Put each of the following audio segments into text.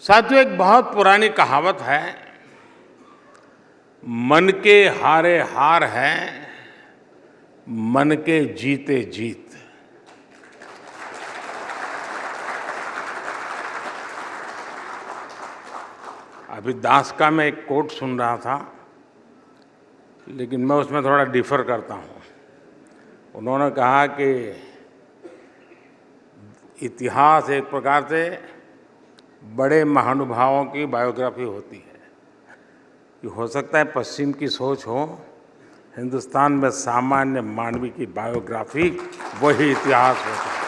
साथियों, एक बहुत पुरानी कहावत है, मन के हारे हार है, मन के जीते जीत। अभी दास का मैं एक कोट सुन रहा था, लेकिन मैं उसमें थोड़ा डिफर करता हूँ। उन्होंने कहा कि इतिहास एक प्रकार से बड़े महानुभावों की बायोग्राफी होती है। कि हो सकता है पश्चिम की सोच हो, हिंदुस्तान में सामान्य मानवी की बायोग्राफी वही इतिहास होता है।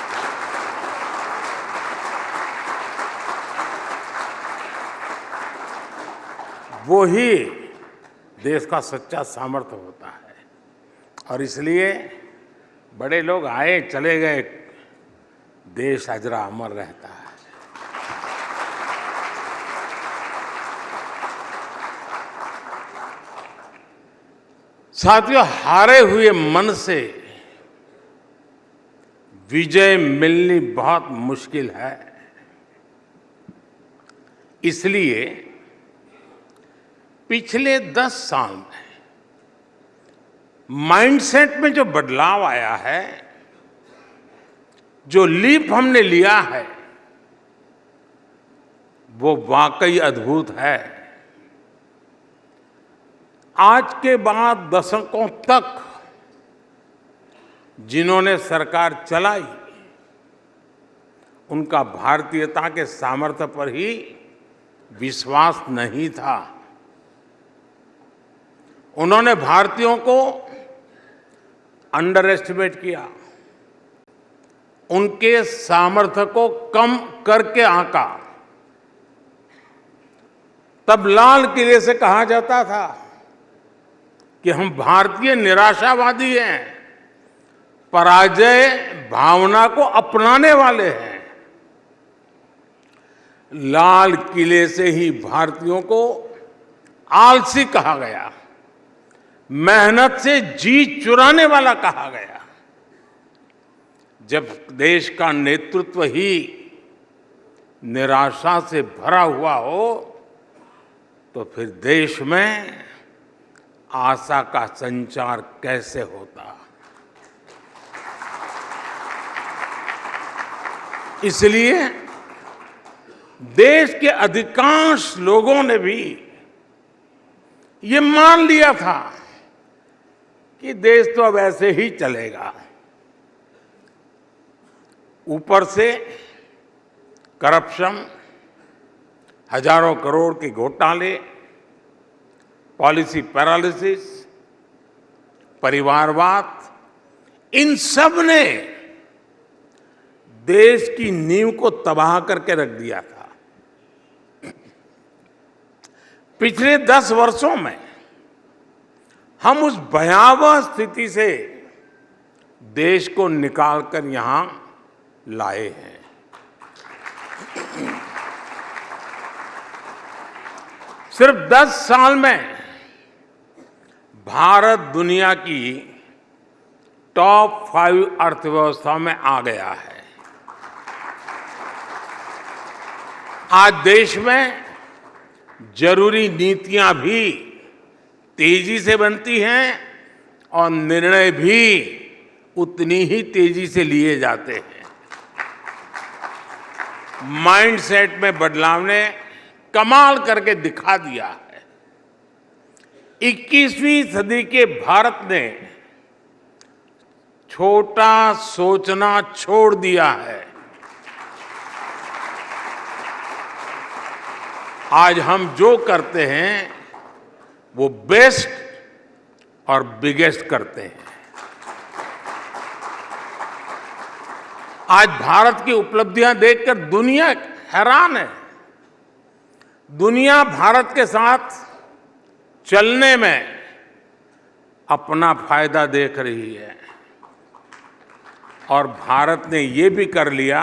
वो ही देश का सच्चा सामर्थ्य होता है। और इसलिए बड़े लोग आए चले गए, देश अजरा अमर रहता है। साथियों, हारे हुए मन से विजय मिलनी बहुत मुश्किल है। इसलिए पिछले 10 साल में माइंडसेट में जो बदलाव आया है, जो लीप हमने लिया है, वो वाकई अद्भुत है। आज के बाद दशकों तक जिन्होंने सरकार चलाई, उनका भारतीयता के सामर्थ्य पर ही विश्वास नहीं था। उन्होंने भारतीयों को अंडर एस्टिमेट किया, उनके सामर्थ्य को कम करके आंका। तब लाल किले से कहा जाता था कि हम भारतीय निराशावादी हैं, पराजय भावना को अपनाने वाले हैं। लाल किले से ही भारतीयों को आलसी कहा गया, मेहनत से जी चुराने वाला कहा गया। जब देश का नेतृत्व ही निराशा से भरा हुआ हो, तो फिर देश में आशा का संचार कैसे होता। इसलिए देश के अधिकांश लोगों ने भी ये मान लिया था कि देश तो अब ऐसे ही चलेगा। ऊपर से करप्शन, हजारों करोड़ के घोटाले, पॉलिसी पैरालिसिस, परिवारवाद, इन सब ने देश की नींव को तबाह करके रख दिया था। पिछले 10 वर्षों में हम उस भयावह स्थिति से देश को निकालकर यहां लाए हैं। सिर्फ 10 साल में भारत दुनिया की टॉप 5 अर्थव्यवस्था में आ गया है। आज देश में जरूरी नीतियां भी तेजी से बनती हैं और निर्णय भी उतनी ही तेजी से लिए जाते हैं। माइंडसेट में बदलाव ने कमाल करके दिखा दिया है। 21वीं सदी के भारत ने छोटा सोचना छोड़ दिया है। आज हम जो करते हैं वो बेस्ट और बिगेस्ट करते हैं। आज भारत की उपलब्धियां देखकर दुनिया हैरान है। दुनिया भारत के साथ चलने में अपना फायदा देख रही है और भारत ने ये भी कर लिया।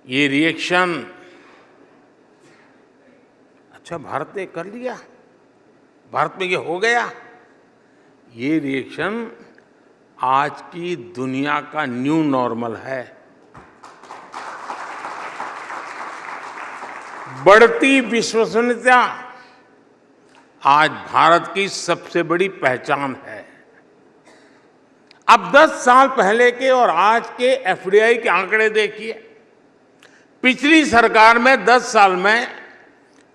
ये रिएक्शन, अच्छा भारत ने कर लिया, भारत में ये हो गया, ये रिएक्शन आज की दुनिया का न्यू नॉर्मल है। बढ़ती विश्वसनीयता आज भारत की सबसे बड़ी पहचान है। अब 10 साल पहले के और आज के एफडीआई के आंकड़े देखिए। पिछली सरकार में 10 साल में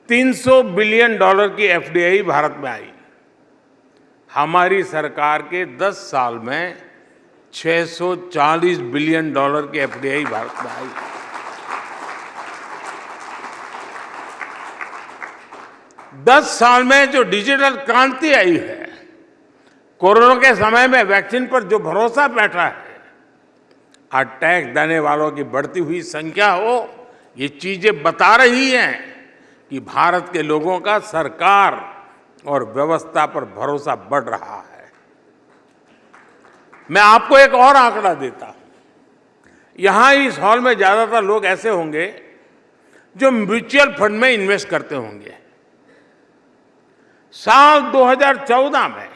$300 बिलियन की एफडीआई भारत में आई। हमारी सरकार के 10 साल में $640 बिलियन की एफडीआई भारत में आई। दस साल में जो डिजिटल क्रांति आई है, कोरोना के समय में वैक्सीन पर जो भरोसा बैठा है, आज टैक्स देने वालों की बढ़ती हुई संख्या हो, ये चीजें बता रही हैं कि भारत के लोगों का सरकार और व्यवस्था पर भरोसा बढ़ रहा है। मैं आपको एक और आंकड़ा देता हूं। यहां इस हॉल में ज्यादातर लोग ऐसे होंगे जो म्यूचुअल फंड में इन्वेस्ट करते होंगे। साल 2014 में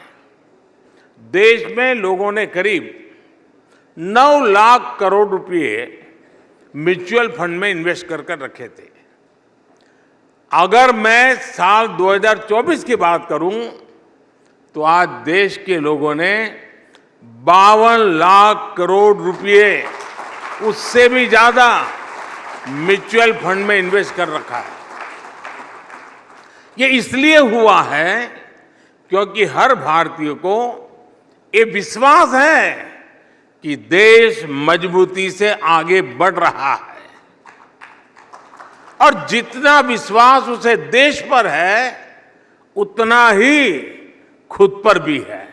देश में लोगों ने करीब 9 लाख करोड़ रुपए म्यूचुअल फंड में इन्वेस्ट कर रखे थे। अगर मैं साल 2024 की बात करूं तो आज देश के लोगों ने 52 लाख करोड़ रुपए, उससे भी ज्यादा म्यूचुअल फंड में इन्वेस्ट कर रखा है। ये इसलिए हुआ है क्योंकि हर भारतीय को ये विश्वास है कि देश मजबूती से आगे बढ़ रहा है, और जितना विश्वास उसे देश पर है उतना ही खुद पर भी है।